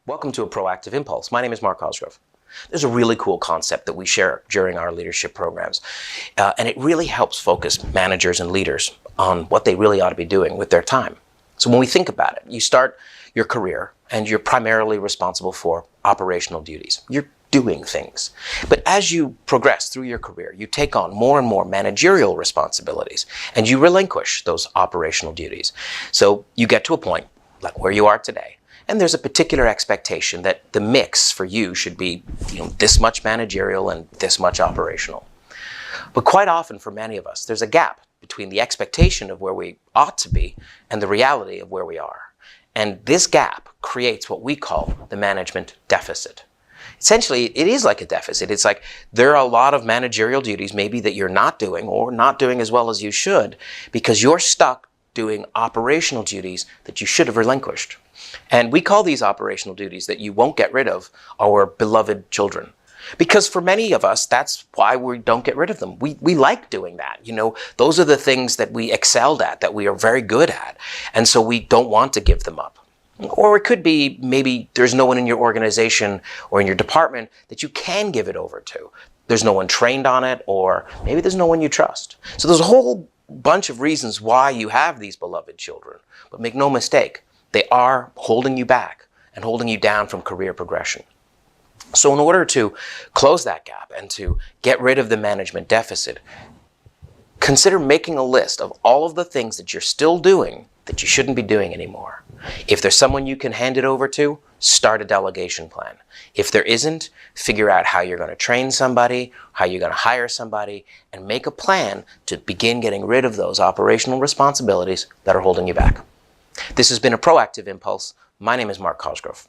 Welcome to a Proactive Impulse. My name is Mark Cosgrove. There's a really cool concept that we share during our leadership programs, and it really helps focus managers and leaders on what they really ought to be doing with their time. So when we think about it, you start your career and you're primarily responsible for operational duties. You're doing things. But as you progress through your career, you take on more and more managerial responsibilities and you relinquish those operational duties. So you get to a point like where you are today. And there's a particular expectation that the mix for you should be, this much managerial and this much operational. But quite often for many of us, there's a gap between the expectation of where we ought to be and the reality of where we are. And this gap creates what we call the management deficit. Essentially, it is like a deficit. It's like there are a lot of managerial duties maybe that you're not doing or not doing as well as you should because you're stuck doing operational duties that you should have relinquished. And we call these operational duties that you won't get rid of our beloved children. Because for many of us, that's why we don't get rid of them. We like doing that. Those are the things that we excelled at, that we are very good at. And so we don't want to give them up. Or it could be maybe there's no one in your organization or in your department that you can give it over to. There's no one trained on it, or maybe there's no one you trust. So there's a whole bunch of reasons why you have these beloved children. But make no mistake, they are holding you back and holding you down from career progression. So in order to close that gap and to get rid of the management deficit, consider making a list of all of the things that you're still doing that you shouldn't be doing anymore. If there's someone you can hand it over to, start a delegation plan. If there isn't, figure out how you're going to train somebody, how you're going to hire somebody, and make a plan to begin getting rid of those operational responsibilities that are holding you back. This has been a Proactive Impulse. My name is Mark Cosgrove.